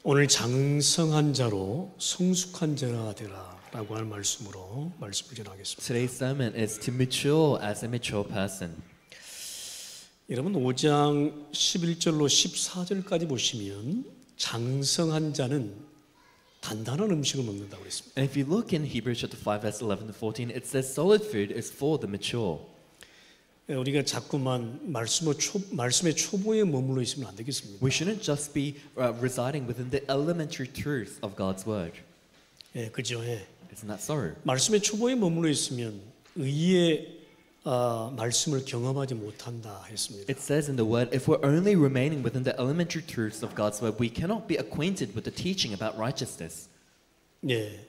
오늘 장성한 자로 성숙한 자가 되라라고 하는 말씀으로 말씀을 전하겠습니다. Today's sermon is to mature as a mature person. 여러분 5장 11절로 14절까지 보시면 장성한 자는 단단한 음식을 먹는다고 그랬습니다. And if you look in Hebrews chapter 5 verse 11 to 14, it says solid food is for the mature. 우리가 자꾸만 말씀의 초보에 머물러 있으면 안 되겠습니다. We shouldn't just be residing within the elementary truth of God's word. 예, 그죠? 예. Isn't that so? 말씀의 초보에 머물러 있으면 의의 말씀을 경험하지 못한다 했습니다. It says in the word, if we're only remaining within the elementary truths of God's word, we cannot be acquainted with the teaching about righteousness. 예.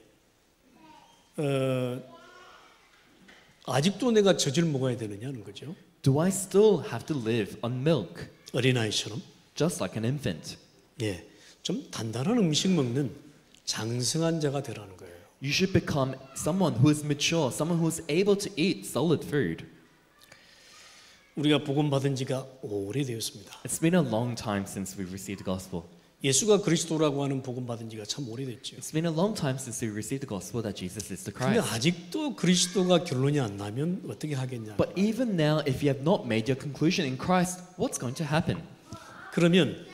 아직도 내가 젖을 먹어야 되느냐는 거죠. Do I still have to live on milk, 어린아이처럼. just like an infant? 예. 좀 단단한 음식 먹는 장성한 자가 되라는 거예요. You should become someone who is mature, someone who is able to eat solid food. 우리가 복음 받은 지가 오래되었습니다. It's been a long time since we've received the gospel. 예수가 그리스도라고 하는 복음 받은 지가 참 오래됐죠. It's been a long time since we received the gospel that Jesus is the 근데 Christ. 아직도 그리스도가 결론이 안 나면 어떻게 하겠냐? But even now, if you have not made your conclusion in Christ, what's going to happen? 그러면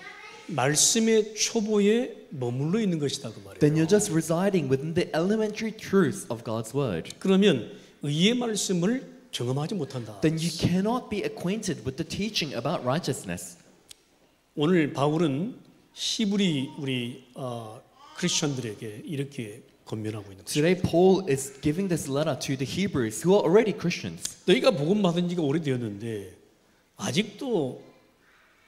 말씀의 초보에 머물러 있는 것이다 그 말이에요. Then you're just residing within the elementary truths of God's word. 그러면 의의 말씀을 경험하지 못한다. Then you cannot be acquainted with the teaching about righteousness. 오늘 바울은 히브리 우리 크리스천들에게 이렇게 권면하고 있는 거죠. Today, Paul is giving this letter to the Hebrews who are already Christians. 너희가 복음 받은 지가 오래되었는데 아직도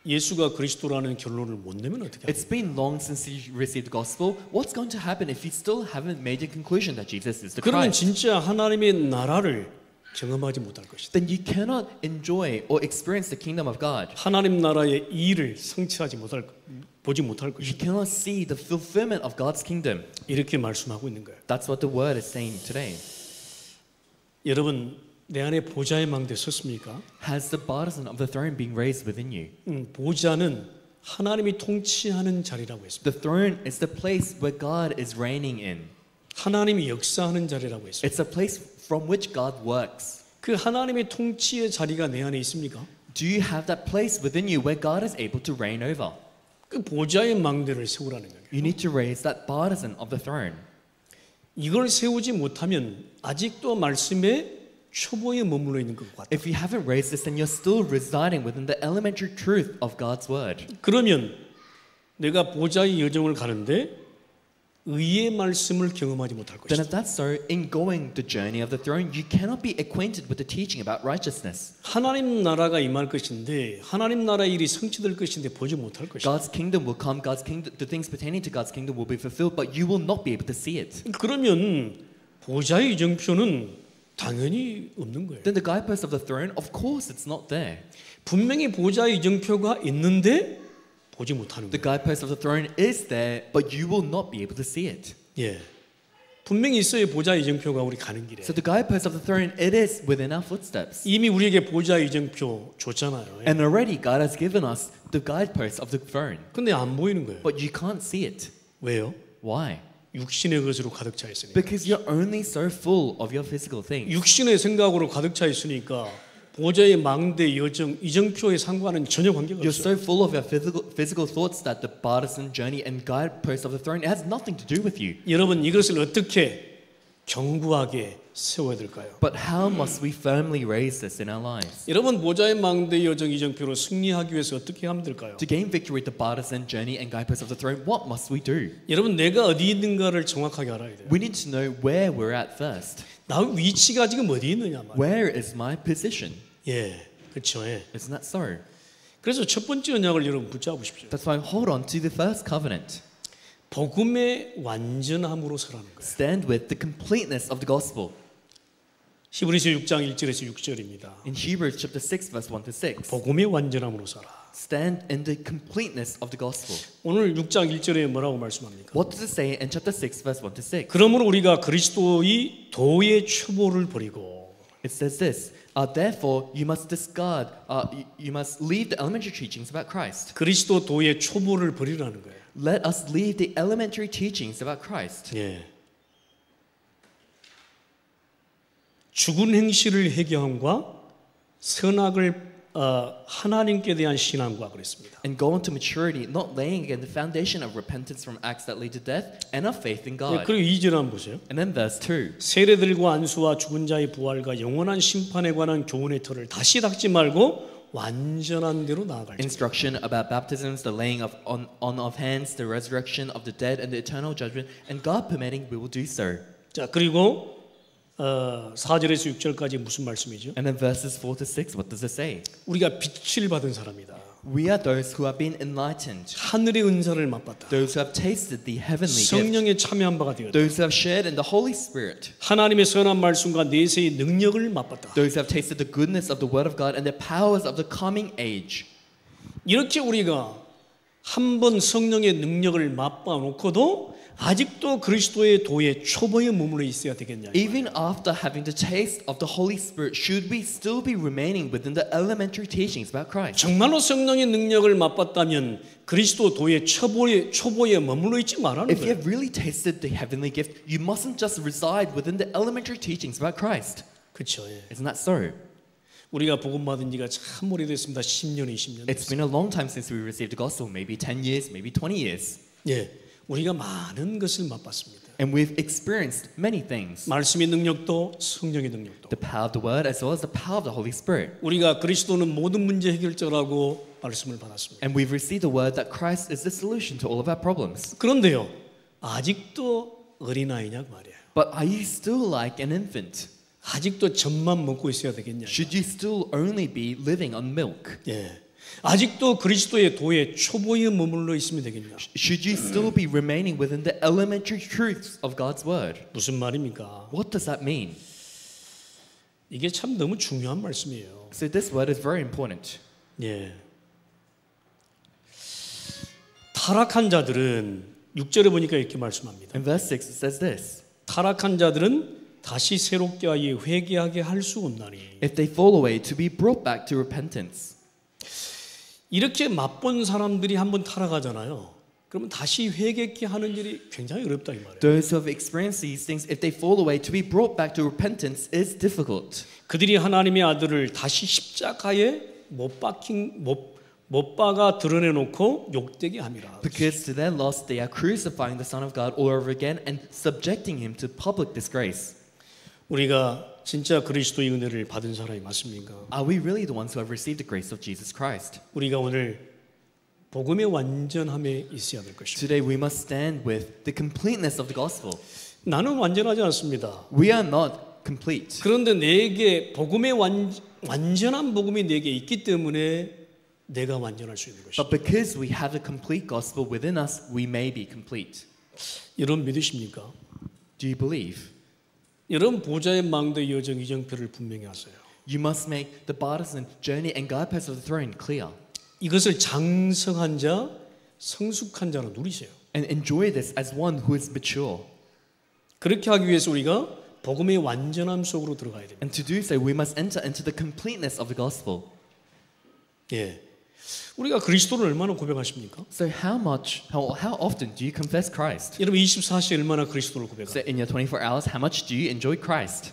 예수가 그리스도라는 결론을 못 내면 어떻게 하겠냐? It's been long since you received the gospel. What's going to happen if you still haven't made a conclusion that Jesus is the 그러면 Christ? 진짜 하나님의 나라를 경험하지 못할 것이다. Then you cannot enjoy or experience the kingdom of God. 하나님 나라의 일을 보지 못할 You 것이다. cannot see the fulfillment of God's kingdom. 이렇게 말씀하고 있는 거예요. That's what the word is saying today. 여러분 내 안에 보좌의 망대 섰습니까? Has the partisan of the throne been raised within you? 보좌는 하나님이 통치하는 자리라고 했습니다. The throne is the place where God is reigning in. 하나님이 역사하는 자리라고 했습니다. It's a place from which God works. 그 하나님의 통치의 자리가 내 안에 있습니까? Do you have that place within you where God is able to reign over? 그 보좌의 망대를 세우라는 거예요. You need to raise that partisan of the throne. 이걸 세우지 못하면 아직도 말씀에 초보에 머물러 있는 것 같아요. If you haven't raised this, then you're still residing within the elementary truth of God's word. 그러면 내가 보좌의 여정을 가는데 의의 말씀을 경험하지 못할 Then 것이다. if that's so, in going the journey of the throne, you cannot be acquainted with the teaching about righteousness. 하나님 나라가 임할 것인데 하나님 나라의 일이 성취될 것인데 보지 못할 것이다. God's kingdom will come, God's kingdom, the things pertaining to God's kingdom will be fulfilled, but you will not be able to see it. 그러면 보좌의 이정표는 당연히 없는 거예요. Then the guidepost of the throne, of course, it's not there. 분명히 보좌의 이정표가 있는데 보지 못하는 The 거예요. guidepost of the throne is there, but you will not be able to see it. 예, 분명히 있어요. 보좌의 이정표가 우리 가는 길에. So the guidepost of the throne, it is within our footsteps. 이미 우리에게 보좌의 이정표 줬잖아요. And already God has given us the guidepost of the throne, 근데 안 보이는 거예요. but you can't see it. 왜요? Why? 육신의 것으로 가득 차 있으니까. Because you're only so full of your physical things. 육신의 생각으로 가득 차 있으니까 보좌의 망대 여정 이정표에 상관은 전혀 관계가 You're 없어요. so full of your physical thoughts that the partisan journey and guidepost of the throne, it has nothing to do with you. 여러분 이것을 어떻게 견고하게 세워야 될까요? But how must we firmly raise this in our lives? 여러분 보좌의 망대 여정 이정표로 승리하기 위해서 어떻게 하면 될까요? To gain victory with the partisan journey and guidepost of the throne, what must we do? 여러분 내가 어디 있는가를 정확하게 알아야 돼요. We need to know where we're at first. 나 위치가 지금 어디 있느냐 말이에요. Where is my position? 예, 그렇죠. 예. Isn't that so? 그래서 첫 번째 언약을 여러분 붙잡으십시오. That's why hold on to the first covenant. 복음의 완전함으로 서라는 거예요. Stand with the completeness of the gospel. 히브리서 6장 1절에서 6절입니다. In Hebrews chapter 6 verse 1 to 6. 복음의 완전함으로 서라. Stand in the completeness of the gospel. 오늘 6장 1절에 뭐라고 말씀합니까? What does it say in chapter 6 verse 1 to 6? 그러므로 우리가 그리스도의 도의 초보를 버리고 It says this, Therefore, you must discard, you must leave the elementary teachings about Christ. 그리스도도의 초보를 버리라는 거예요. Let us leave the elementary teachings about Christ. 예. 죽은 행실을 회개함과 선악을 하나님께 대한 신앙과 그랬습니다. And go on to maturity, not laying again the foundation of repentance from acts that lead to death and of faith in 예, God. 그리고 2절 한번 보세요. And then verse 2. 세례들과 안수와 죽은 자의 부활과 영원한 심판에 관한 교훈의 틀을 다시 닦지 말고 완전한 대로 나아갈지어다. Instruction about baptisms, the laying on of hands, the resurrection of the dead, and the eternal judgment, and God permitting, we will do so. 자, 그리고 4절에서 6절까지 무슨 말씀이죠? And then verses 4 to 6, what does it say? 우리가 빛을 받은 사람이다. We are those who have been enlightened, 하늘의 은사를 맛봤다. those who have tasted the heavenly gift, 성령에 참여한 바가 되었다. those who have shared in the Holy Spirit, 하나님의 선한 말씀과 내세의 능력을 맛봤다. those who have tasted the goodness of the Word of God and the powers of the coming age. 이렇게 우리가 한 번 성령의 능력을 맛봐 놓고도 아직도 그리스도의 도의 초보에 머물러 있어야 되겠냐? Even after having the taste of the Holy Spirit, should we still be remaining within the elementary teachings about Christ? 정말로 성령의 능력을 맛봤다면 그리스도 도의 초보에 머물러 있지 말라는 If you 거예요. have really tasted the heavenly gift, you mustn't just reside within the elementary teachings about Christ. 그렇죠. 예. Isn't that so? 우리가 복음 받은 지가 참 오래됐습니다. 10년, 20년. It's been a long time since we received the gospel, maybe 10 years, maybe 20 years. 예. 우리가 많은 것을 맛봤습니다. And we've experienced many things. 말씀의 능력도 성령의 능력도. The power of the word as well as the power of the Holy Spirit. 우리가 그리스도는 모든 문제 해결자라고 말씀을 받았습니다. And we've received the word that Christ is the solution to all of our problems. 그런데요. 아직도 어린아이냐고 말이에요. But are you still like an infant? 아직도 젖만 먹고 있어야 되겠냐? Should you still only be living on milk? 예. 아직도 그리스도의 도의 초보에 머물러 있으면 되겠냐? Should you still be remaining within the elementary truths of God's word? 무슨 말입니까? What does that mean? 이게 참 너무 중요한 말씀이에요. So this word is very important. 예. 타락한 자들은 6절에 보니까 이렇게 말씀합니다. In verse 6 it says this. 타락한 자들은 다시 새롭게 하여 회개하게 할 수 없나니. If they fall away, to be brought back to repentance. 이렇게 맛본 사람들이 한번 타락하잖아요. 그러면 다시 회개케 하는 일이 굉장히 어렵다 이 말이에요. Those who have experienced these things, if they fall away, to be brought back to repentance is difficult. 그들이 하나님의 아들을 다시 십자가에 못 박아 드러내놓고 욕되게 함이라. Because to their loss, they are crucifying the Son of God all over again and subjecting him to public disgrace. 우리가 진짜 그리스도의 은혜를 받은 사람이 맞습니까? Are we really the ones who have received the grace of Jesus Christ? 우리가 오늘 복음의 완전함에 있어야 될 것입니다. Today we must stand with the completeness of the gospel. 나는 완전하지 않습니다. We are not complete. 그런데 내게 복음의 완전한 복음이 내게 있기 때문에 내가 완전할 수 있는 것입니다. But because we have the complete gospel within us, we may be complete. 여러분 믿으십니까? Do you believe? 여러분 보좌의 망대 여정 이정표를 분명히 하세요. You must make the partisan journey and guideposts of the throne clear. 이것을 장성한 자, 성숙한 자로 누리세요. And enjoy this as one who is mature. 그렇게 하기 위해서 우리가 복음의 완전함 속으로 들어가야 됩니다. And to do so, we must enter into the completeness of the gospel. 예, 우리가 그리스도를 얼마나 고백하십니까? So how often do you confess Christ? 여러분 24시에 얼마나 그리스도를 So 고백합니까? in your 24 hours, how much do you enjoy Christ?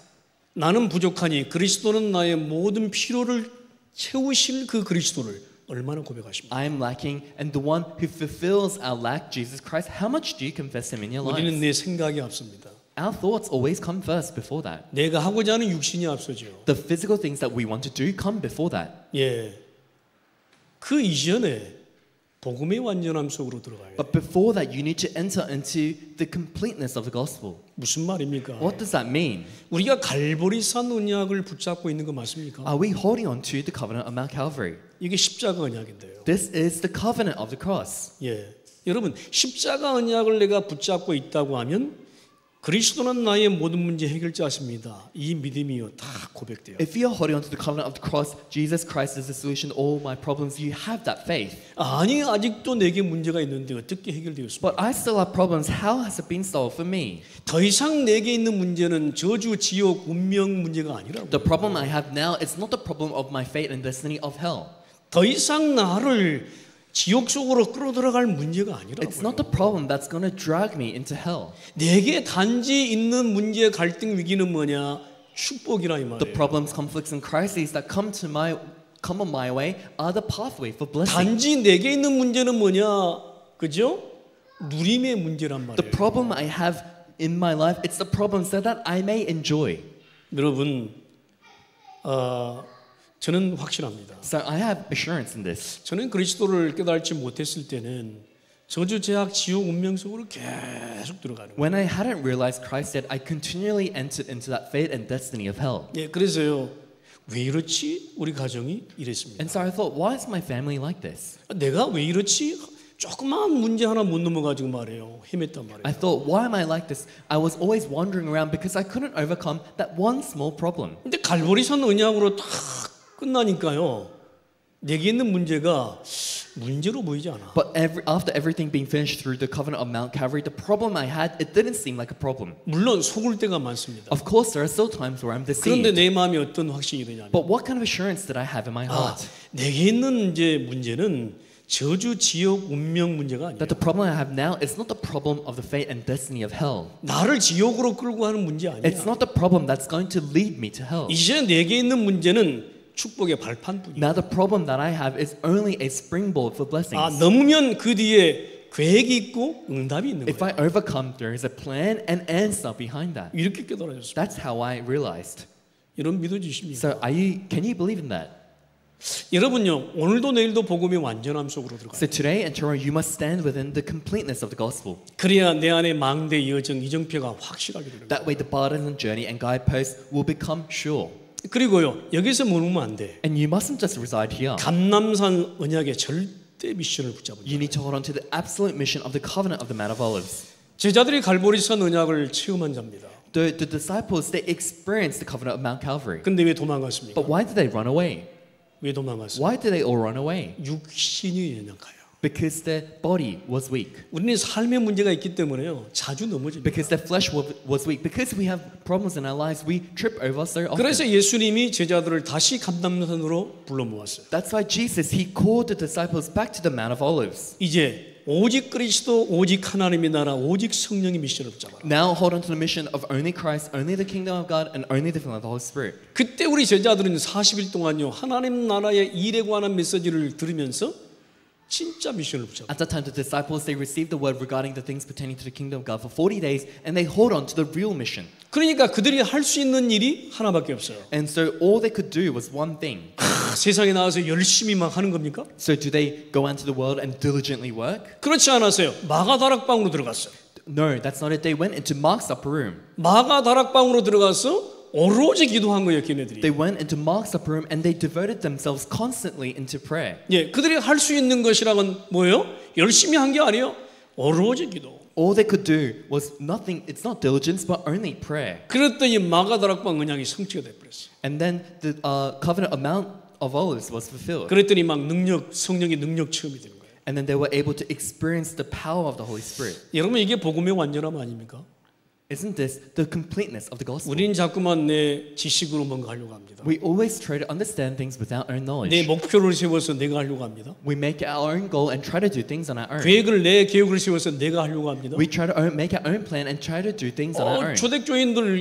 나는 부족하니 그리스도는 나의 모든 필요를 채우실 그 그리스도를 얼마나 고백하십니까? I am lacking, and the one who fulfills our lack, Jesus Christ, how much do you confess him in your 우리는 life? 내 생각이 앞섭니다. Our thoughts always come first before that. 내가 하고자 하는 육신이 앞서죠. The physical things that we want to do come before that. 예, 그 이전에 복음의 완전함 속으로 들어가야 돼요. But before that, you need to enter into the completeness of the gospel. 무슨 말입니까? What does that mean? 우리가 갈보리산 언약을 붙잡고 있는 거 맞습니까? Are we holding on to the covenant of Mount Calvary? 이게 십자가 언약인데요. This is the covenant of the cross. 예, 여러분 십자가 언약을 내가 붙잡고 있다고 하면 그리스도는 나의 모든 문제 해결자십니다. 이 믿음이요 다 고백돼요. If you are holding on to the covenant of the cross, Jesus Christ is the solution to all my problems, you have that faith. 아니 아직도 내게 문제가 있는데 어떻게 해결되었습니까? But I still have problems. How has it been solved for me? 더 이상 내게 있는 문제는 저주, 지옥, 운명 문제가 아니라고. The problem I have now is not the problem of my fate and destiny of hell. 더 이상 나를 지옥 속으로 끌어들어갈 문제가 아니라고요. It's not the problem that's going to drag me into hell. 내게 단지 있는 문제, 갈등, 위기는 뭐냐? 축복이라 이 The 말이에요. problems, conflicts, and crises that come on my way are the pathway for blessing. 단지 내게 있는 문제는 뭐냐? 그죠? 누림의 문제란 The 말이에요. problem I have in my life, it's the problem so that I may enjoy. 여러분, 저는 확실합니다. So I have assurance in this. 저는 그리스도를 깨달지 못했을 때는 저주, 제약, 지옥, 운명 속으로 계속 들어가는 거예요. When I hadn't realized Christ said, I continually entered into that fate and destiny of hell. 예, 그래서요. 왜 이렇지? 우리 가정이 이랬습니다. And so I thought, why is my family like this? 내가 왜 이렇지? 조그만 문제 하나 못 넘어가지고 말이에요. 헤맸단 말이에요. I thought, why am I like this? I was always wandering around because I couldn't overcome that one small problem. 근데 갈보리산 언약으로 딱 끝나니까요. 내게 있는 문제가 문제로 보이지 않아. But after everything being finished through the covenant of Mount Calvary, the problem I had, it didn't seem like a problem. 물론 속을 때가 많습니다. Of course, there are still times where I'm 그런데 deceived. 내 마음에 어떤 확신이 드냐면 But what kind of assurance did I have in my heart? 내게 있는 이제 문제는 저주, 지옥, 운명 문제가 아니에요. That the problem I have now is not the problem of the fate and destiny of hell. 나를 지옥으로 끌고 가는 문제 아니야. It's not the problem that's going to lead me to hell. 이제 내게 있는 문제는 축복의 발판뿐이야. Now the problem that I have is only a springboard for blessings. 넘으면 그 뒤에 계획이 있고 응답이 있는 If 거예요. I overcome, there is a plan and answer behind that. 이렇게 깨달아졌습니다. That's how I realized. 여러분 믿어주십니까? So can you believe in that? 여러분요 오늘도 내일도 복음의 완전함 속으로 들어가요. So today and tomorrow you must stand within the completeness of the gospel. 그래야 내 안에 망대, 여정, 이정표가 확실하게 되는 거예요. That way the burden and journey and guideposts will become sure. 그리고요 여기서 머물면 안 돼. And you mustn't just reside here. 감남산 언약의 절대 미션을 붙잡은 You need to hold on to the absolute mission of the covenant of the Mount of Olives. 제자들이 갈보리산 언약을 체험한 자입니다. The disciples, they experienced the covenant of Mount Calvary. 근데 왜 도망갔습니까? But why did they run away? 왜 도망갔어요? Why did they all run away? 육신이 연약해요. Because their body was weak. 우리는 삶의 문제가 있기 때문에요. 자주 넘어집니다. Because their flesh was weak. Because we have problems in our lives, we trip over so often. 그래서 예수님이 제자들을 다시 감남산으로 불러 모았어요. That's why Jesus, he called the disciples back to the Mount of Olives. 이제 오직 그리스도, 오직 하나님의 나라, 오직 성령의 미션을 붙잡아라. Now hold on to the mission of only Christ, only the kingdom of God, and only the filling of the Holy Spirit. 그때 우리 제자들은 40일 동안요 하나님 나라의 일에 관한 메시지를 들으면서 진짜 미션을 붙잡아. At that time, the disciples, they received the word regarding the things pertaining to the kingdom of God for 40 days, and they hold on to the real mission. 그러니까 그들이 할 수 있는 일이 하나밖에 없어요. And so all they could do was one thing. 세상에 나와서 열심히 막 하는 겁니까? So do they go out into the world and diligently work? 그렇지 않았어요. 마가 다락방으로 들어갔어요. No, that's not it. They went into Mark's upper room. 마가 다락방으로 들어가서 오로지 기도한 거예요, 걔네들이. They went into Mark's upper room and they devoted themselves constantly into prayer. 예, 그들이 할 수 있는 것이라곤 뭐예요? 열심히 한 게 아니에요. 오로지 기도. All they could do was nothing. It's not diligence, but only prayer. 그랬더니 마가 다락방 언약이 성취가 돼 버렸어요. And then the covenant of Mount of Olives was fulfilled. 그랬더니 막 성령의 능력 체험이 되는 거예요. And then they were able to experience the power of the Holy Spirit. 여러분 이게 복음의 완전함 아닙니까? Isn't this the completeness of the gospel? 우리는 자꾸만 내 지식으로 뭔가 하려고 합니다. We always try to understand things with our own 내 knowledge. 목표를 세워서 내가 하려고 합니다. We make our own goal and try to do things on our own. 내 계획을 세워서 내가 하려고 합니다. We try to make our own plan and try to do things on our own. 초대교인들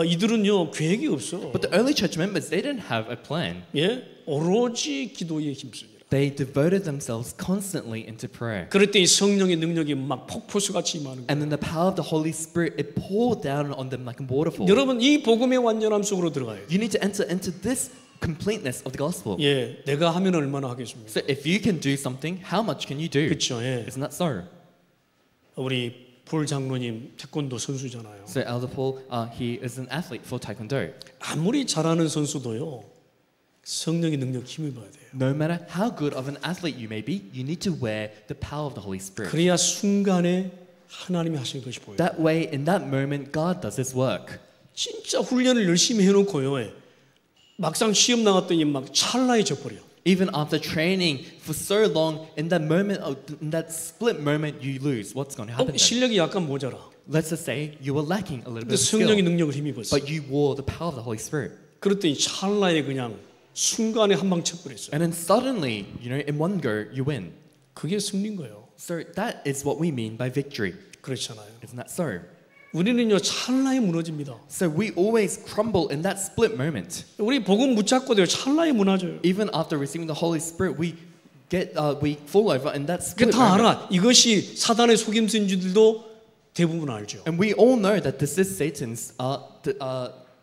이들은요 계획이 없어. But the early church members, they didn't have a plan. 예, 오로지 기도에 힘쓰니라. They devoted themselves constantly into prayer. 그럴 때 이 성령의 능력이 막 폭포수 같이 임하는 거예요. And then the power of the Holy Spirit, it poured down on them like a waterfall. 여러분 이 복음의 완전함 속으로 들어가요. You need to enter into this completeness of the gospel. 예, 내가 하면 얼마나 하겠습니까? So if you can do something, how much can you do? 그렇죠. 예. Isn't that so? 우리 폴 장로님 태권도 선수잖아요. So Elder Paul, he is an athlete for Taekwondo. 아무리 잘하는 선수도요 성령의 능력 힘을 봐야 돼요. No matter how good of an athlete you may be, you need to wear the power of the Holy Spirit. 그래야 순간에 하나님이 하시는 것이 보여요. That way, in that moment, God does His work. 진짜 훈련을 열심히 해놓고요. 막상 시험 나갔더니 막 찰나에 져버려. Even after training for so long, in that moment, in that split moment, you lose. What's going to happen then? 실력이 약간 모자라. Let's just say you were lacking a little 근데 bit of 성령의 skill, 능력을 힘입었어. but you wore the power of the Holy Spirit. 그랬더니 찰나에 그냥 순간에 한 방 쳐버렸어. And then suddenly, in one go, you win. 그게 승리인 거예요. So that is what we mean by victory. 그렇잖아요. Isn't that so? 우리는요 찰나에 무너집니다. So we always crumble in that split moment. 우리 복음 붙잡고도요 찰나에 무너져요. Even after receiving the Holy Spirit, we fall over in that 그 split 다 moment. 알아. 이것이 사단의 속임수인지도 대부분 알죠. And we all know that this is Satan's.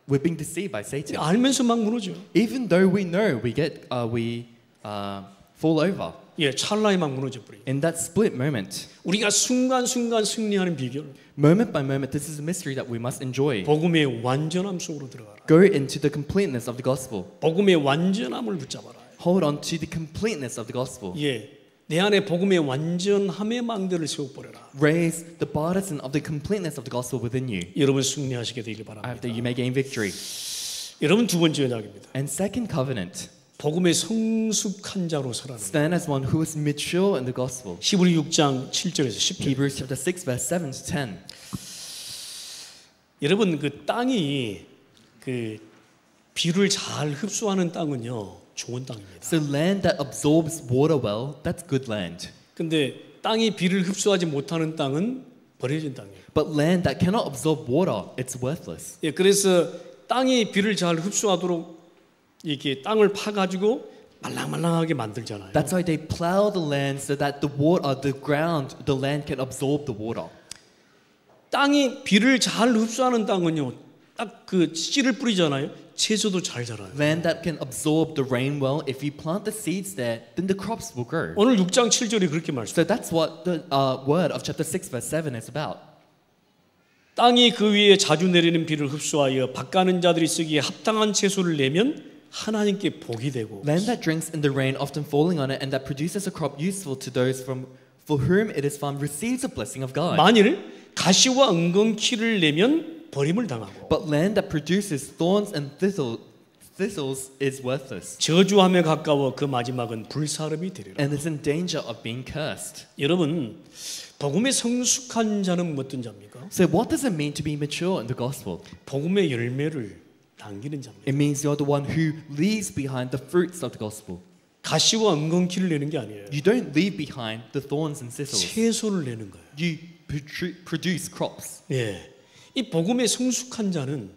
We're being deceived by Satan. 알면서 막 무너져. Even though we know we fall over 예, 찰나에 막 무너져 버려. in that split moment. 우리가 순간순간 승리하는 비결. Moment by moment, this is a mystery that we must enjoy. 복음의 완전함 속으로 들어가라. Go into the completeness of the gospel. 복음의 완전함을 붙잡아라. Hold on to the completeness of the gospel. 예, 내 안에 복음의 완전함의 망대를 세워버려라. Raise the partisan of the completeness of the gospel within you. 여러분 승리하시게 되길 After 바랍니다. you may gain victory. 여러분 두 번째 언약입니다. And second covenant, 복음의 성숙한 자로 서라는 것. stand as one who is mature in the gospel. 히브리 6장 7절에서 10절. Hebrews chapter 6 verse 7 to 10. 여러분 그 땅이 그 비를 잘 흡수하는 땅은요 좋은 땅입니다. So land that absorbs water well, that's good land. 근데 땅이 비를 흡수하지 못하는 땅은 버려진 땅이에요. But land that cannot absorb water, it's worthless. 예, 그래서 땅이 비를 잘 흡수하도록 이렇게 땅을 파가지고 말랑말랑하게 만들잖아요. That's why they plow the land so that the land can absorb the water. 땅이 비를 잘 흡수하는 땅은요, 딱 그 씨를 뿌리잖아요. 채소도 잘 자라요. Land that can absorb the rain well, if you plant the seeds there, then the crops will grow. 오늘 6장 7절이 그렇게 말씀. So that's what the word of chapter 6 verse 7 is about. 땅이 그 위에 자주 내리는 비를 흡수하여 밭가는 자들이 쓰기에 합당한 채소를 내면 하나님께 복이 되고. Land that drinks in the rain, often falling on it, and that produces a crop useful to those for whom it is found, receives a blessing of God. 만일 가시와 엉겅퀴를 내면 버림을 당하고. But land that produces thorns and thistles is worthless, 저주함에 가까워 그 마지막은 불사름이 되리라. and is in danger of being cursed. 여러분, 복음의 성숙한 자는 어떤 자입니까? So what does it mean to be mature in the gospel? 복음의 열매를 남기는 자입니다. It means you're the one who leaves behind the fruits of the gospel. 가시와 엉겅퀴를 내는 게 아니에요. You don't leave behind the thorns and thistles. 채소를 내는 거예요. You produce crops. 예, 이 복음의 성숙한 자는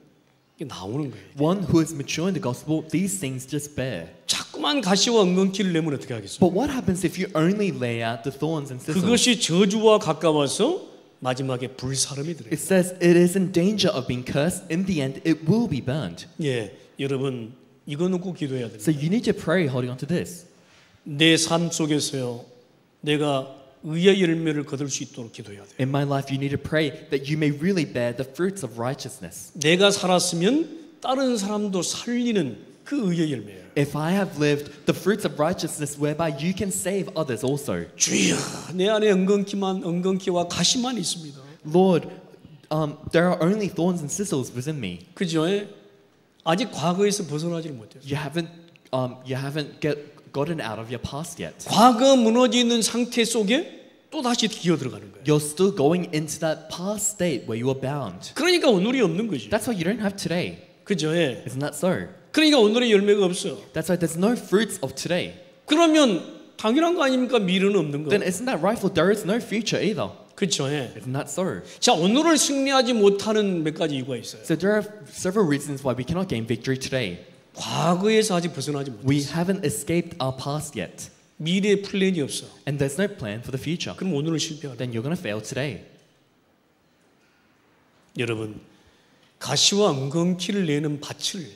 이게 나오는 거예요. One who is mature in the gospel, these things just bear. 자꾸만 가시와 엉겅퀴를 내면 어떻게 하겠어요? But what happens if you only lay out the thorns and thistles? 그것이 저주와 가까워서 마지막에 불사름이 들어요. It says it is in danger of being cursed. In the end, it will be burned. 예, 여러분 이거는 꼭 기도해야 So 됩니다. you need to pray holding on to this. 내 삶 속에서요, 내가 의의 열매를 거둘 수 있도록 기도해야 돼요. In my life, you need to pray that you may really bear the fruits of righteousness. 내가 살았으면 다른 사람도 살리는 그 의의 열매예요. If I have lived the fruits of righteousness whereby you can save others also. 주여, 내 안에 엉겅퀴와 가시만 있습니다. Lord, there are only thorns and thistles within me. 그죠? 아직 과거에서 벗어나지를 못해요. You haven't gotten out of your past yet. 과거 무너져 있는 상태 속에 또 다시 기어 들어가는 거예요. You're still going into that past state where you are bound. 그러니까 오늘이 없는 거지. That's why you don't have today. 그죠? Isn't that so? 그러니까 오늘의 열매가 없어. That's why there's no fruits of today. 그러면 당연한 거 아닙니까? 미래는 없는 거. Then isn't that rightful? There is no future either. 그렇죠. Isn't that so? 자, 오늘을 승리하지 못하는 몇 가지 이유가 있어요. So there are several reasons why we cannot gain victory today. 과거에서 아직 벗어나지 못했어. We haven't escaped our past yet. 미래의 플랜이 없어. And there's no plan for the future. 그럼 오늘은 실패하다. Then you're going to fail today. 여러분, 가시와 엉겅퀴를 내는 밭을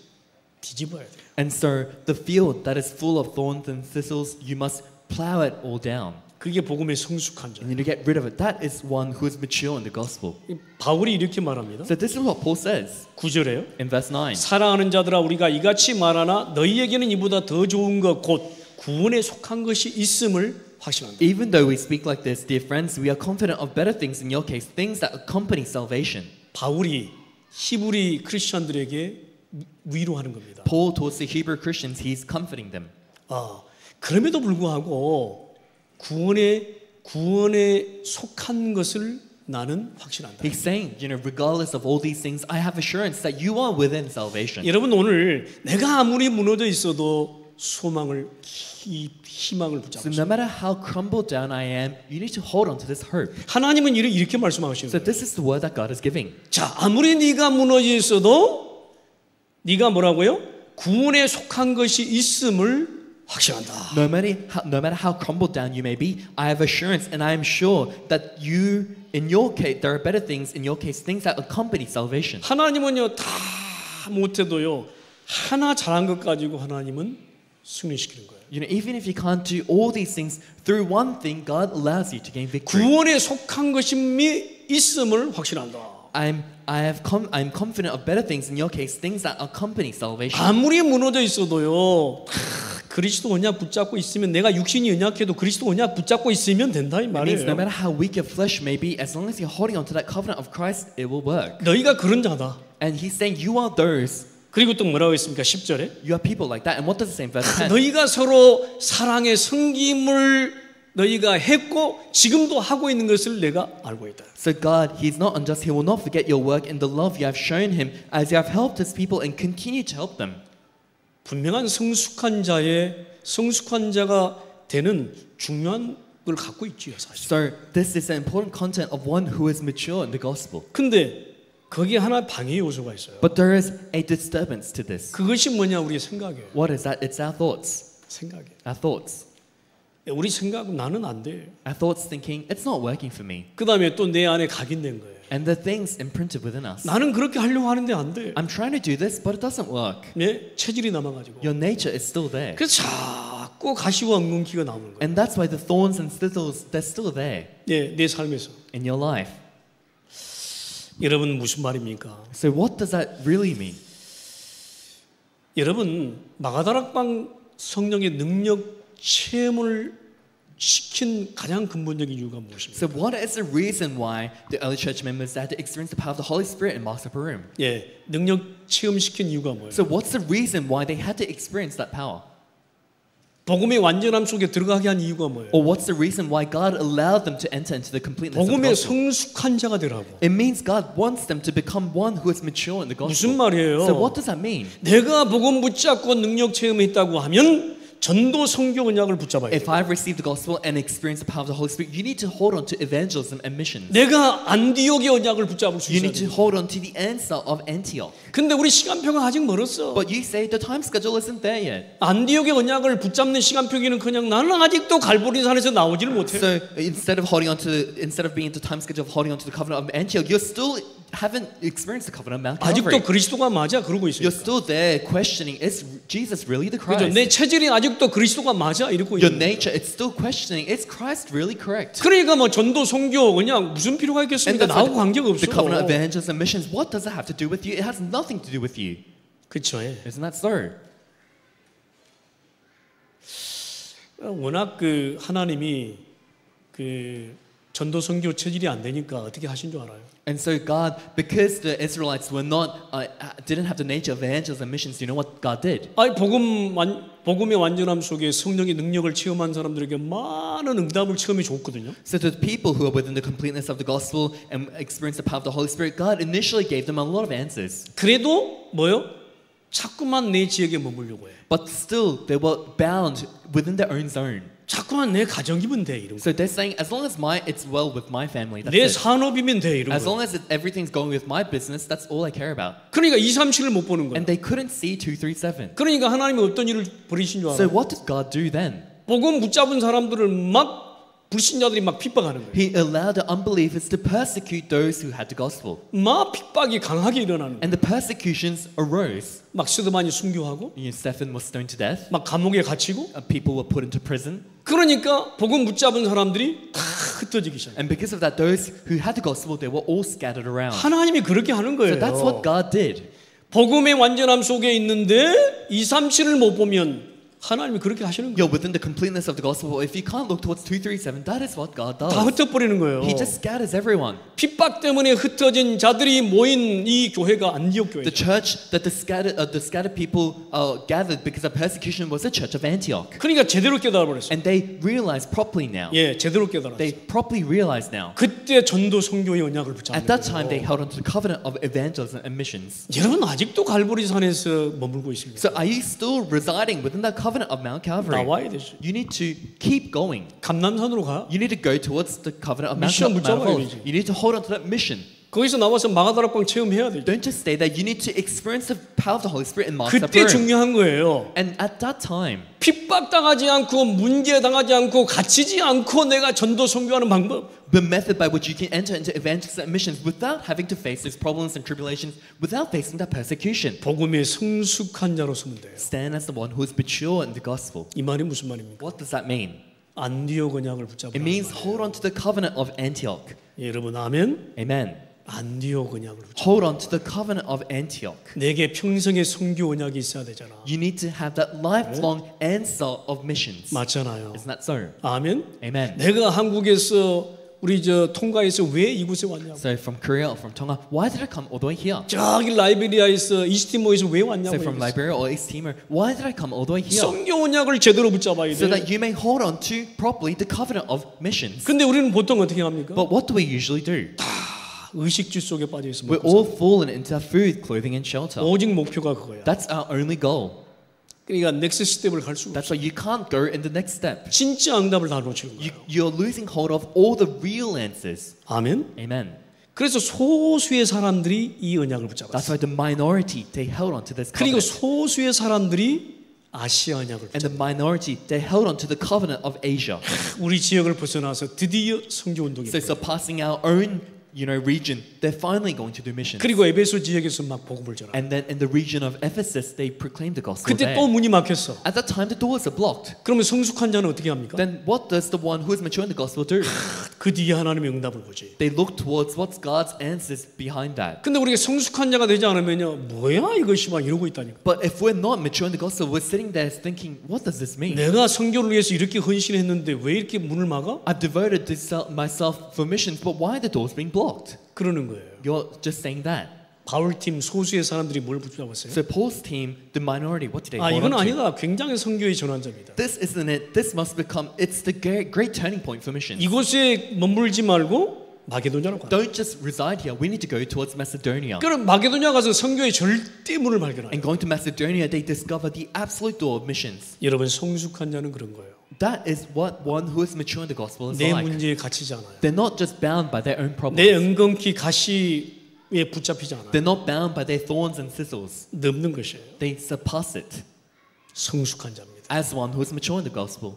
뒤집어야 돼요. And so the field that is full of thorns and thistles, you must plow it all down. 그게 복음의 성숙한 자. You need to get rid of it. That is one who is mature in the gospel. 바울이 이렇게 말합니다. So this is what Paul says 9절에요. in verse 9. 사랑하는 자들아, 우리가 이같이 말하나 너희에게는 이보다 더 좋은 것 곧 구원에 속한 것이 있음을 확신한다. Even though we speak like this, dear friends, we are confident of better things in your case, things that accompany salvation. 바울이 히브리 크리스천들에게 위로하는 겁니다. Paul towards the Hebrew Christians, he's comforting them. 그럼에도 불구하고 구원에 속한 것을 나는 확신한다. He's saying, regardless of all these things, I have assurance that you are within salvation. 여러분 오늘 내가 아무리 무너져 있어도 희망을 So 붙잡으세요. no matter how crumbled down I am, you need to hold on to this hope. 하나님은 이렇게 말씀하시는 So 거예요. this is the word that God is giving. 자, 아무리 네가 무너져 있어도 네가 뭐라고요? 구원에 속한 것이 있음을 확신한다. No matter how crumbled down you may be, I have assurance and I am sure that you, in your case, there are better things in your case, things that accompany salvation. 하나님은요 다 못해도요 하나 잘한 것 가지고 하나님은 승리시키는 거예요. Even if you can't do all these things, through one thing, God allows you to gain victory. 구원에 속한 것이 있음을 확신한다. I'm confident of better things in your case, things that accompany salvation. 아무리 무너져 있어도요 그리스도 언약 붙잡고 있으면 내가 육신이 연약해도 그리스도 언약 붙잡고 있으면 된다 이 It means no 말이에요. matter how weak your flesh may be, as long as you're holding on to that covenant of Christ, it will work. 너희가 그런 자다. And he's saying you are those, 그리고 또 뭐라고 했습니까? 10절에 you are people like that. And what does it say in verse 10? 너희가 서로 사랑의 섬김을 너희가 했고 지금도 하고 있는 것을 내가 알고 있다. So God, He's not unjust. He will not forget your work and the love you have shown Him as you have helped His people and continue to help them. 분명한 성숙한 자가 되는 중요한 걸 갖고 있지요, 사실. So this is an important content of one who is mature in the gospel. 근데 거기에 하나 방해 요소가 있어요. But there is a disturbance to this. 그것이 뭐냐 우리의 생각이에요. What is that? It's our thoughts. 생각이에요. Our thoughts. 우리 생각은 나는 안 돼. Our thoughts thinking, it's not working for me. 그 다음에 또 내 안에 각인된 거예요. And the things imprinted within us. 나는 그렇게 하려고 하는데 안 돼. I'm trying to do this, but it doesn't work. 내 체질이 남아가지고. Your nature is still there. 그래서 자꾸 가시와 엉겅퀴가 나오는 거예요. And that's why the thorns and thistles, they're still there 내 삶에서. in your life. 여러분 무슨 말입니까? So what does that really mean? 여러분 마가다락방 성령의 능력 체험을 시킨 가장 근본적인 이유가 무엇입니까? So what is the reason why the early church members had to experience the power of the Holy Spirit in Master Upper Room? 능력 체험시킨 이유가 뭐예요? So what's the reason why they had to experience that power? 복음의 완전함 속에 들어가게 한 이유가 뭐예요? Or what's the reason why God allowed them to enter into the completeness of the 복음의 gospel? 성숙한 자가 되라고. It means God wants them to become one who is mature in the 무슨 gospel. 말이에요? So what does that mean? 내가 복음 붙잡고 능력 체험했다고 하면 전도 선교 언약을 붙잡아야 If 돼요. I've received the gospel and experienced the power of the Holy Spirit, you need to hold on to evangelism and missions. 내가 안디옥의 언약을 붙잡을 수 You 있어야 need to 돼요. hold on to the answer of Antioch. 근데 우리 시간표가 아직 멀었어. But you say the time schedule isn't there yet. 안디옥의 언약을 붙잡는 시간표기는 그냥 나는 아직도 갈보리산에서 나오지를 못해. So instead of being into time schedule of holding on to the covenant of Antioch, you still haven't experienced the covenant of Mount 아직도 Calvary. 그리스도가 맞아 그러고 You're 있어요. still there questioning, is Jesus really the 그죠? Christ? 내 체질이 아직도 그리스도가 맞아 이러고 Your 있는. nature, it's still questioning, is Christ really correct? 그러니까 뭐 전도 선교 그냥 무슨 필요가 And 있겠습니까? that's why 나하고 관계가 없어. the covenant of evangelism and missions, what does it have to do with you? It has nothing to do with you. 그렇죠. Isn't that so? 워낙 그 하나님이 그 전도 선교 체질이 안 되니까 어떻게 하신 줄 알아요? And so God, because the Israelites didn't have the nature of evangelism and missions, you know what God did? 아니 복음의 완전함 속에 성령의 능력을 체험한 사람들에게 많은 응답을 체험해 줬거든요. So to the people who are within the completeness of the gospel and experience the power of the Holy Spirit, God initially gave them a lot of answers. 그래도 뭐요? 자꾸만 내 지역에 머물려고 해. But still, they were bound within their own zone. 자꾸만 내 가정이면 돼 이런 거. So they're saying, as long as it's well with my family, that's 내 it. 산업이면 돼 이런 As 거. long as everything's going with my business, that's all I care about. 그러니까 237을 못 보는 거야. And they couldn't see 237. 그러니까 하나님이 어떤 일을 벌이신 줄 So 알아? what did God do then? 복음 붙잡은 사람들을 막 불신자들이 막 핍박하는 거예요. He allowed the unbelievers to persecute those who had the gospel. 막 핍박이 강하게 일어나는 거예요. And the persecutions arose. 막 스데반이 순교하고 Stephen was stoned to death. 막 감옥에 갇히고 People were put into prison. 그러니까 복음 붙잡은 사람들이 다 흩어지기 시작해요. And because of that, those who had the gospel, they were all scattered around. 하나님이 그렇게 하는 거예요. So that's what God did. 복음의 완전함 속에 있는데 237을 못 보면 하나님이 그렇게 하시는 거예요. You're within the completeness of the gospel. If you can't look towards 2:37, that is what God 다 does. 흩어버리는 거예요. He just scatters everyone. 핍박 때문에 흩어진 자들이 모인 이 교회가 안디옥 The 교회죠. church that the scattered people gathered because of persecution was the church of Antioch. 그러니까 제대로 깨달아 버렸어요. And they realize properly now. 예, 제대로 깨달았어요. They properly realize now. 그때 전도 선교의 언약을 붙잡는 At that time, they 거예요. held on to the covenant of evangelism and missions. 여러분 아직도 갈보리산에서 머물고 있습니다. So are you still residing within that covenant of Mount Calvary? 나와야 되죠. You need to keep going. 감남산으로 가. You need to go towards the covenant of Mount 미션 붙잡아야 Calvary. 되지. You need to hold on to that mission. 거기서 나와서 마가다락방 체험해야 되죠. Don't just stay there. You need to experience the power of the Holy Spirit in Mark's 그때 upper room. 중요한 거예요. And at that time, 핍박당하지 않고 문제당하지 않고 갇히지 않고 내가 전도 선교하는 방법. the method by which you can enter into evangelism and missions without having to face those problems and tribulations, without facing that persecution. 복음의 성숙한 자로 서면 돼요. Stand as the one who is mature in the gospel. 이 말이 무슨 말입니까? What does that mean? 안디옥 언약을 붙잡으라. It means hold on to the covenant of Antioch. 예, 여러분 아멘. Amen. 안디옥 언약을 붙잡. Hold on to the covenant of Antioch. 내게 평생의 선교 언약이 있어야 되잖아. You need to have that lifelong answer of missions. 맞잖아요. Isn't that so? 아멘. Amen. 내가 한국에서 우리 통가에서 왜 이곳에 왔냐고. So from Korea or from Tonga, why did I come all the way here? 저기 라이베리아에서 이스티모에서 왜 왔냐고. So from Liberia or East Timor, why did I come all the way here? 선교 언약을 제대로 붙잡아야 So 돼. that you may hold on to properly the covenant of missions. 근데 우리는 보통 어떻게 합니까? But what do we usually do? 의식주 속에 빠져 있으면 We're all fallen into our food, clothing, and shelter. 오직 목표가 그거야. That's our only goal. 그러니까 넥스트 스텝을 갈 수가 That's 없어. why you can't go in the next step. 진짜 응답을 다 놓치는 거예요. You're losing hold of all the real answers. 아멘. Amen. 그래서 소수의 사람들이 이 언약을 That's 붙잡았어요. why the minority, they held on to this 그리고 covenant. 소수의 사람들이 아시아 언약을 And the 붙잡았어요. minority, they held on to the covenant of Asia. 우리 지역을 벗어나서 드디어 선교 운동이 So 있어요. surpassing our own, region, they're finally going to do missions. 그리고 에베소 지역에서 막 복음을 전하. And then in the region of Ephesus, they proclaimed the gospel 그때 there. 또 문이 막혔어. At that time, the doors are blocked. 그러면 성숙한 자는 어떻게 합니까? Then what does the one who is mature in the gospel do? 그 뒤에 하나님의 응답을 보지. They look towards what's God's answers behind that. 근데 우리가 성숙한 자가 되지 않으면요, 뭐야 이것이 막 이러고 있다니까. But if we're not mature in the gospel, we're sitting there thinking, what does this mean? 내가 선교를 위해서 이렇게 헌신했는데 왜 이렇게 문을 막아? I've devoted myself for missions, but why are the doors being blocked? 그러는 거예요. You're just saying that. 바울팀 소수의 사람들이 뭘 붙잡았어요? So Paul's team, the minority, what did they 아 hold 이건 on to? 아니다. 굉장히 선교의 전환점이다. This isn't it. This must become, it's the great turning point for missions. 이곳에 머물지 말고 마게도냐로 가. Don't just reside here. We need to go towards Macedonia. 그럼 마게도냐 가서 선교의 절대 문을 발견해요. And going to Macedonia, they discover the absolute door of missions. 여러분 성숙한 자는 그런 거예요. That is what one who is mature in the gospel is 내 like. 문제에 갇히지 않아요. They're not just bound by their own problems. 내 은검키 가시에 붙잡히지 않아요. They're not bound by their thorns and thistles. 넘는 것이에요. They surpass it 성숙한 자입니다. as one who is mature in the gospel.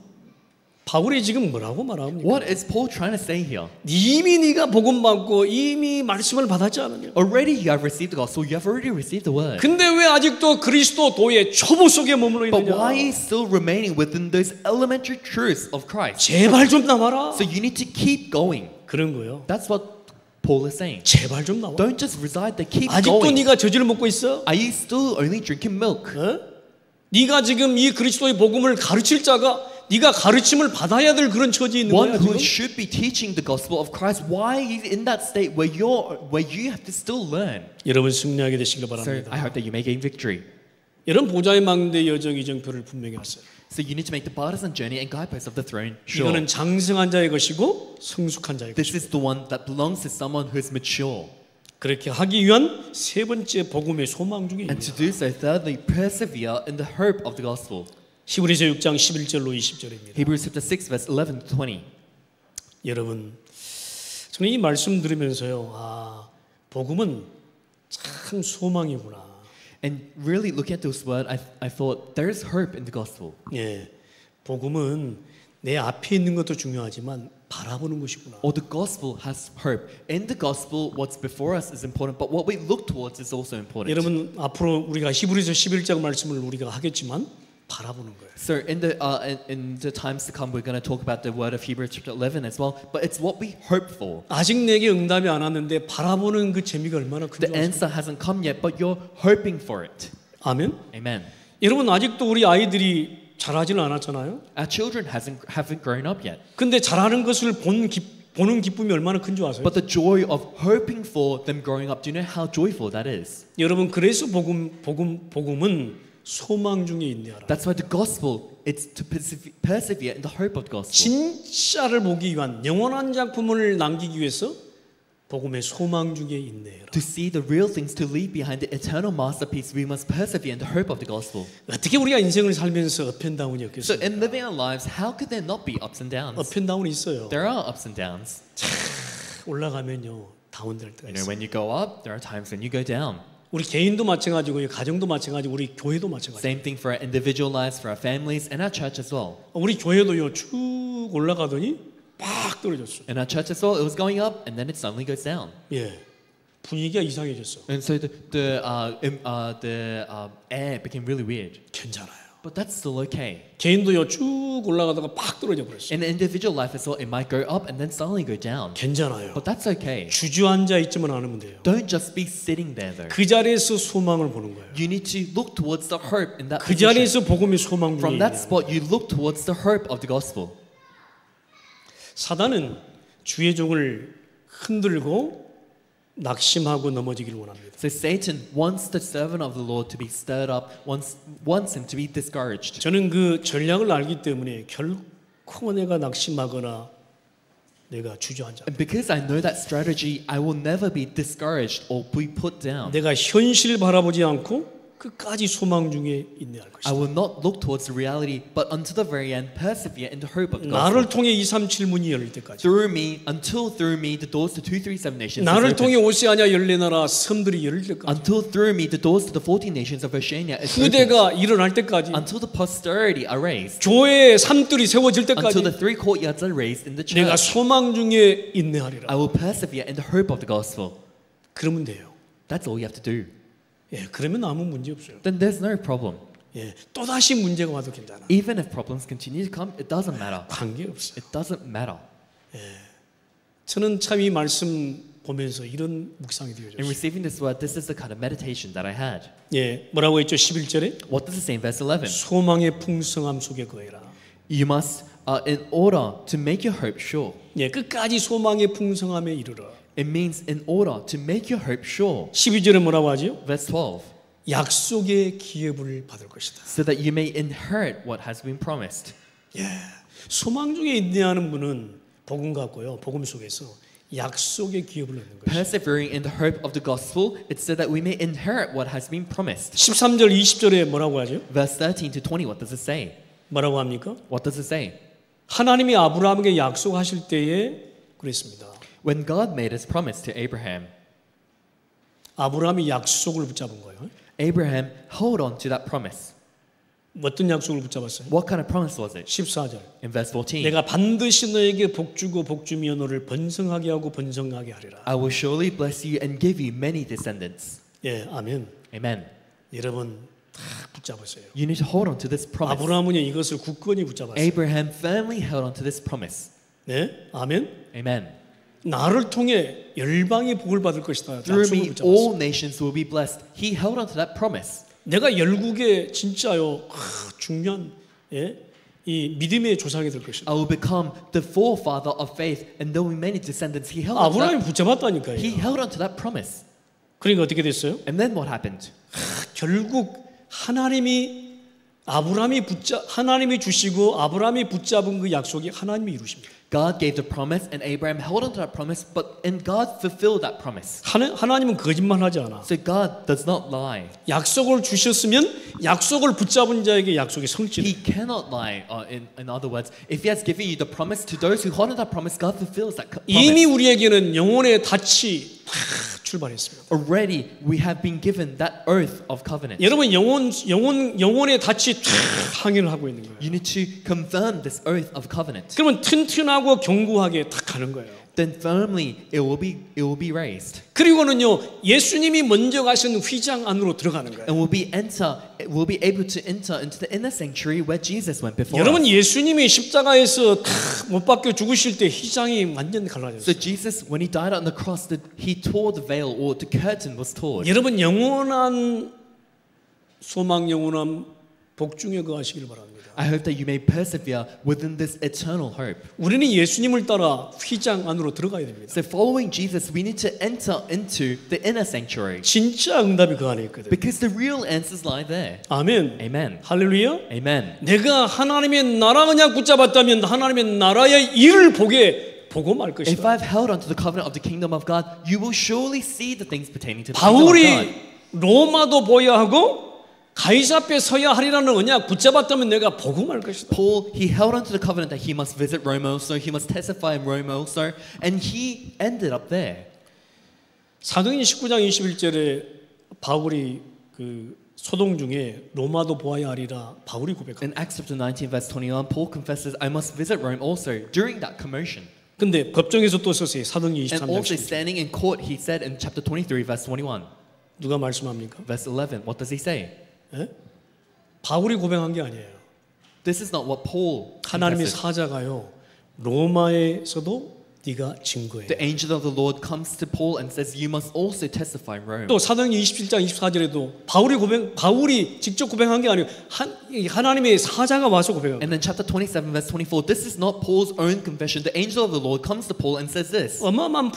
바울이 지금 뭐라고 말합니까? What is Paul trying to say here? 이미 네가 복음 받고 이미 말씀을 받았지 않느냐? Already you have received the gospel. You have already received the word. 근데 왜 아직도 그리스도 도의 초보 속에 머물러 But 있느냐? why are you still remaining within those elementary truths of Christ? 제발 좀 나와라. So you need to keep going. 그런 거요. That's what Paul is saying. 제발 좀 나와. Don't just reside there. Keep 아직도 going. 네가 젖을 먹고 있어? Are you still only drinking milk? 어? 네가 지금 이 그리스도의 복음을 가르칠 자가 네가 가르침을 받아야 될 그런 처지에 있는 One 거야 who 지금? should be teaching the gospel of Christ. Why are you in that state where you have to still learn? 여러분 승리하게 되시길 So I 바랍니다. hope that you may gain victory. 여러분 보좌의 망대 여정 이정표를 분명히 하세요. So you need to make the partisan journey and guideposts of the throne sure. 이거는 장성한 자의 것이고 성숙한 자의 This 것이고 is the one that belongs to someone who is mature. 그렇게 하기 위한 세 번째 복음의 소망 중에 And to 있습니다. do so, thirdly, persevere in the hope of the gospel. 히브리서 6장 11절로 20절입니다. Hebrews chapter 6, verse 11 to 20. 여러분, 저는 이 말씀 들으면서요, 아, 복음은 참 소망이구나. And really looking at this word, I thought there is hope in the gospel. 예, 복음은 내 앞에 있는 것도 중요하지만 바라보는 것이구나. Or the gospel has hope. In the gospel, what's before us is important, but what we look towards is also important. 여러분, 앞으로 우리가 히브리서 11장 말씀을 우리가 하겠지만 바라보는 거예요. So in the times to come, we're going to talk about the word of Hebrews chapter 11 as well. But it's what we hope for. 아직 내게 응답이 안 왔는데 바라보는 그 재미가 얼마나 큰지 The answer hasn't come yet, but you're hoping for it. 아멘. Amen. 여러분 아직도 우리 아이들이 자라지는 않았잖아요. Our children haven't grown up yet. 근데 자라는 것을 보는 기쁨이 얼마나 큰 줄 아세요? But the joy of hoping for them growing up, do you know how joyful that is? 여러분 그래서 복음은 소망 중에 인내하라. That's why the gospel, it's to persevere in the hope of the gospel. 진짜를 보기 위한 영원한 작품을 남기기 위해서 복음의 소망 중에 인내해라. To see the real things, to leave behind the eternal masterpiece, we must persevere in the hope of the gospel. 어떻게 우리가 인생을 살면서 업앤다운이 So 없겠어요? in living our lives, how could there not be ups and downs? 업앤다운이 있어요. There are ups and downs. 올라가면요 다운될 때가 You know, 있어요. when you go up, there are times when you go down. 우리 개인도 마찬가지고 가정도 마찬가지고 우리 교회도 마찬가지. Same thing for our individual lives, for our families, and our church as well. 우리 교회도요 쭉 올라가더니 팍 떨어졌어. In our church as well, it was going up, and then it suddenly goes down. 예, 분위기가 이상해졌어. And so the air became really weird. 괜찮아요. But that's still okay. 개인도요 쭉 올라가다가 팍 떨어져 버렸어. In individual life as well, it might go up and then suddenly go down. 괜찮아요. But that's okay. 주저앉아 있지만 않으면 돼요. Don't just be sitting there though. 그 자리에서 소망을 보는 거예요. You need to look towards the hope in that 그 position. 자리에서 복음의 소망 중에 From that 있냐. spot, you look towards the hope of the gospel. 사단은 주의 종을 흔들고 낙심하고 넘어지기를 원합니다. So Satan wants the servant of the Lord to be stirred up, wants him to be discouraged. 저는 그 전략을 알기 때문에 결코 내가 낙심하거나 내가 주저앉아. And because I know that strategy, I will never be discouraged or be put down. 내가 현실을 바라보지 않고 끝까지 소망 중에 인내할 I 것이다. will not look towards the reality, but unto the very end, persevere in the hope of the 나를 gospel. 통해 237문이 열릴 때까지. Through me, the doors to 237 nations is 나를 통해 open. 오세아냐 14나라 섬들이 열릴 때까지. Until through me, the doors to the 14 nations of Oceania is open. 후대가 일어날 때까지. Until the posterity are raised. 교회의 삶들이 세워질 Until 때까지. the 3 courtyards are raised in the 내가 church. 소망 중에 인내하리라. I will persevere in the hope of the gospel. 그러면 돼요. That's all you have to do. 예, 그러면 아무 문제 없어요. Then there's no problem. 예, 또 다시 문제가 와도 괜찮아. Even if problems continue to come, it doesn't matter. 관계 없어. It doesn't matter. 저는 참 이 말씀 보면서 이런 묵상이 In 되어졌어요. receiving this word, this is the kind of meditation that I had. 예, 뭐라고 했죠? 11절에 What does it say in verse 11? 소망의 풍성함 속에 거해라. You must, in order to make your hope sure. 예, 끝까지 소망의 풍성함에 이르러. It means in order to make your hope sure. 12절에 뭐라고 하죠? Verse 12. 약속의 기회를 받을 것이다. So that you may inherit what has been promised. 예, 소망 중에 인내하는 분은 복음 같고요. 복음 속에서 약속의 기회를 얻는 거예요. Persevering in the hope of the gospel, it's so that we may inherit what has been promised. 13절 20절에 뭐라고 하죠? Verse 13 to 20, what does it say? 뭐라고 합니까? What does it say? 하나님이 아브라함에게 약속하실 때에 그랬습니다. When God made his promise to Abraham, 아브라함이 약속을 붙잡은 거예요. Abraham held on to that promise. 어떤 약속을 붙잡았어요? What kind of promise was it? 14절. In verse 14, 내가 반드시 너에게 복주고 복주며 너를 번성하게 하고 번성하게 하리라. I will surely bless you and give you many descendants. 예, 아멘. Amen. 여러분 다 붙잡으세요. You need to hold on to this promise. 아브라함은 이것을 굳건히 붙잡았어요. Abraham firmly held on to this promise. 네, 아멘. Amen. 나를 통해 열방의 복을 받을 것이다. Through 약속을 me, 붙잡았어요. all nations will be blessed. He held on to that promise. 내가 열국의 진짜요 중요한 이 믿음의 조상이 될 것이다. I will become the forefather of faith, and there will be many descendants. He held on to 아브라함이 that. 붙잡았다니까요. He held on to that promise. 그러니까 어떻게 됐어요? And then what happened? 결국 하나님이 주시고 아브라함이 붙잡은 그 약속이 하나님이 이루십니다. God gave the promise, and Abraham held on to that promise, and God fulfilled that promise. 하나님은 거짓말하지 않아. So God does not lie. 약속을 주셨으면 약속을 붙잡은 자에게 약속이 He 성취돼. cannot lie. In other words, if He has given you the promise, to those who hold on to that promise, God fulfills that 이미 promise. 우리에게는 영혼의 닻이 다 출발했습니다. Already, we have been given that oath of covenant. 여러분 영혼의 닻이 다 항해를 하고 있는 거예요. You need to confirm this oath of covenant. 그러면 튼튼하고 견고하게 딱 가는 거예요. Then firmly it will be raised, 그리고는요 예수님이 먼저 가신 휘장 안으로 들어가는 거예요. and will be able to enter into the inner sanctuary where Jesus went before 여러분 us. 예수님이 십자가에서 못 박혀 죽으실 때 휘장이 완전 So 갈라졌어요. Jesus, when He died on the cross, He tore the veil, or the curtain was torn. 여러분 영원한 소망, 영원한 복중에 거하시길 바랍니다. I hope that you may persevere within this eternal hope. 우리는 예수님을 따라 휘장 안으로 들어가야 됩니다. So following Jesus, we need to enter into the inner sanctuary 진짜 응답이 그 안에 있거든요. because the real answers lie there. 아멘. Amen. 할렐루야. Amen. 내가 하나님의 나라 그냥 붙잡았다면 하나님의 나라의 일을 보고 말 If 것이다. I've held onto the covenant of the kingdom of God, you will surely see the things pertaining to the kingdom of God. 바울이 로마도 보여야 하고 가이사 앞에 서야 하리라는 언약 붙잡았다면 내가 보고 말 것이다. Paul, he held onto the covenant that he must visit Rome also, he must testify in Rome also, and he ended up there. 사도행전 19장 21절에 바울이 그 소동 중에 로마도 보아야 하리라 바울이 고백합니다. In Acts chapter 19 verse 21, Paul confesses, I must visit Rome also during that commotion. 근데 법정에서 또 썼어요. 사도행전 And 23장 also 11절. standing in court, he said in chapter 23 verse 21, 누가 말씀합니까? verse 11, what does he say? 예? 바울이 고백한 게 아니에요. This is not what Paul 하나님의 confessed. 사자가요. 로마에서도 네가 증거해. The angel of the Lord comes to Paul and says, you must also testify in Rome. 또 사도행전 27장 24절에도 바울이 직접 고백한 게 아니고 하나님의 사자가 와서 고백합니다. And then chapter 27 verse 24, this is not Paul's own confession. The angel of the Lord comes to Paul and says this. 어마어마한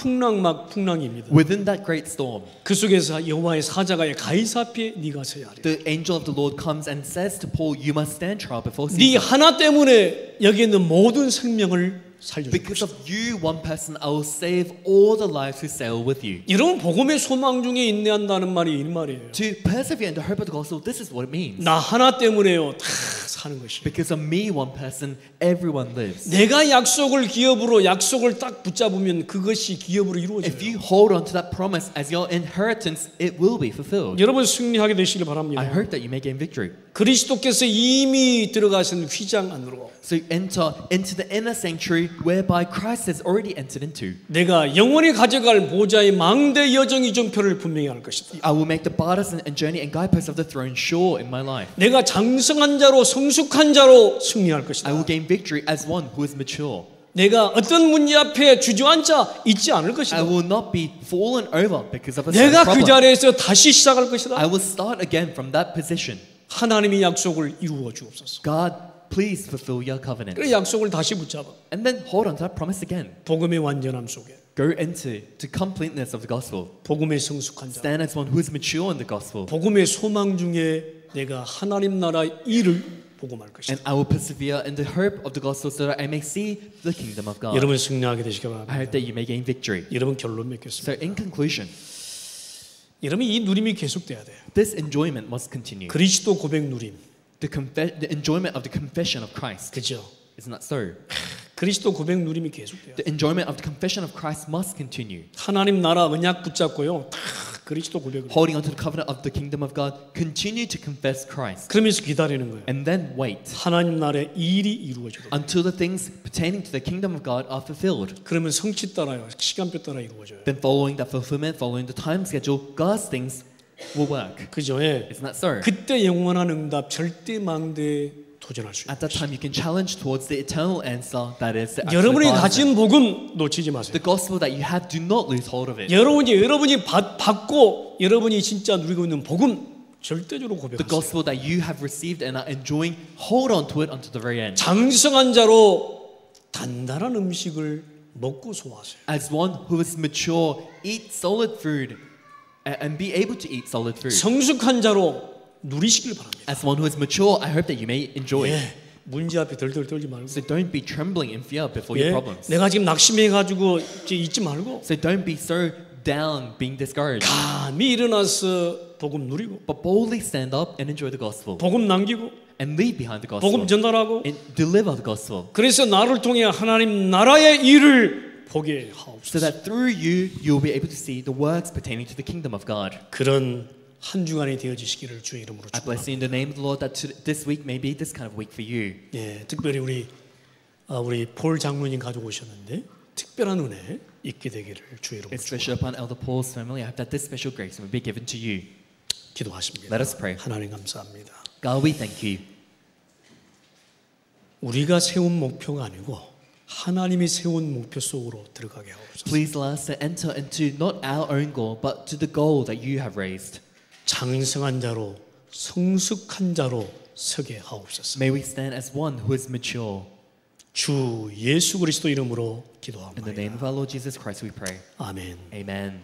풍랑입니다. Within that great storm, 그 속에서 여호와의 사자가 가이사 앞에 네가 서야 하리. the angel of the Lord comes and says to Paul, you must stand trial before 네 Caesar. 하나 때문에 여기 있는 모든 생명을 살려줄 Because 것이다. of you, one person, I will save all the lives who sail with you. 여러분 복음의 소망 중에 인내한다는 말이 이 말이에요. To persevere in the hope of the gospel, this is what it means. 나 하나 때문에요 다 사는 것이. Because of me, one person, everyone lives. 내가 약속을 기업으로 약속을 딱 붙잡으면 그것이 기업으로 If 이루어져요. you hold on to that promise as your inheritance, it will be fulfilled. 여러분 승리하게 되시길 바랍니다. I hope that you may gain victory. 그리스도께서 이미 들어가신 휘장 안으로 So enter into the inner sanctuary whereby Christ has already entered into. 내가 영원히 가져갈 모자의 망대 여정 이정표를 분명히 할 것이다. I will make the borders and journey and guideposts of the throne sure in my life. 내가 장성한 자로 성숙한 자로 승리할 I 것이다. will gain victory as one who is mature. 내가 어떤 문제 앞에 주저앉아 있지 않을 I 것이다. will not be fallen over because of a certain 내가 그 problem. 자리에서 다시 시작할 것이다. I will start again from that position. 하나님의 약속을 이루어 주옵소서. God, please fulfill your covenant. 그래 약속을 다시 붙잡아. And then hold on to that promise again. 복음의 완전함 속에 Go into the completeness of the gospel. 복음의 성숙한 자. Stand as one who is mature in the gospel. 복음의 소망 중에 내가 하나님 나라 일을 복음할 것이다. And I will persevere in the hope of the gospel so that I may see the kingdom of God. 여러분 승리하게 되시기 I 바랍니다. hope that you may gain victory. 여러분 결론 맺겠습니다. So in conclusion, 여러분 이 누림이 계속돼야 돼요. this enjoyment must continue. 그리스도 고백 누림. The enjoyment of the confession of Christ. 그죠? Isn't that so? 그리스도 고백 누림이 계속돼요. The enjoyment of the confession of Christ must continue. 하나님 나라 언약 붙잡고요. 다 그리스도 고백을. Holding on to the covenant of the kingdom of God, continue to confess Christ. 그러면서 기다리는 거예요. And then wait 하나님 나라의 일이 이루어져요. until the things pertaining to the kingdom of God are fulfilled. 그러면 성취 따라요. 시간표 따라 이루어져요. Then following that fulfillment, following the time schedule, God's things will work. 그죠? 예. Isn't that so? 그때 영원한 응답 절대 망대에 도전할 수 있어요. At that time, you can challenge towards the eternal answer that is the actual 여러분이 gospel. 가진 복음 놓치지 마세요. The gospel that you have, do not lose hold of it. 여러분이 받고 여러분이 진짜 누리고 있는 복음 절대적으로 The 고백하세요. gospel that you have received and are enjoying, hold on to it until the very end. 장성한 자로 단단한 음식을 먹고 소화하세요. As one who is mature, eat solid food and be able to eat solid food. 성숙한 자로 누리시길 바랍니다. As one who is mature, I hope that you may enjoy it. 예, 문제 앞에 덜덜 떨지 말고. So don't be trembling in fear before your 예, problems. 내가 지금 낙심해가지고 잊지 말고 So don't be so down, being discouraged. 감히 일어나서 복음 누리고 But boldly stand up and enjoy the gospel. 복음 남기고 And leave behind the 복음 gospel. 전달하고 And deliver the gospel. 그래서 나를 통해 하나님 나라의 일을 보게 So 하옵소서. that through you, you'll be able to see the works pertaining to the kingdom of God. 그런 한 주간이 되어지시기를 주의 이름으로 I bless 축복합니다. you in the name of the Lord that this week may be this kind of week for you. 예, 특별히 우리 폴 장로님 가지고 오셨는데 특별한 은혜 있게 되기를 주의 이름으로 Especially upon Elder Paul's family, I hope that this special grace will be given to you. 기도하십니다. Let us pray. 하나님 감사합니다. God, we thank you. 우리가 세운 목표가 아니고 하나님이 세운 목표 속으로 들어가게 하옵소서. Please allow us to enter into not our own goal, but to the goal that you have raised. 장성한 자로 성숙한 자로 서게 하옵소서. May we stand as one who is mature. 주 예수 그리스도 이름으로 In the 기도합니다. name of our Lord Jesus Christ we pray. 아멘. Amen.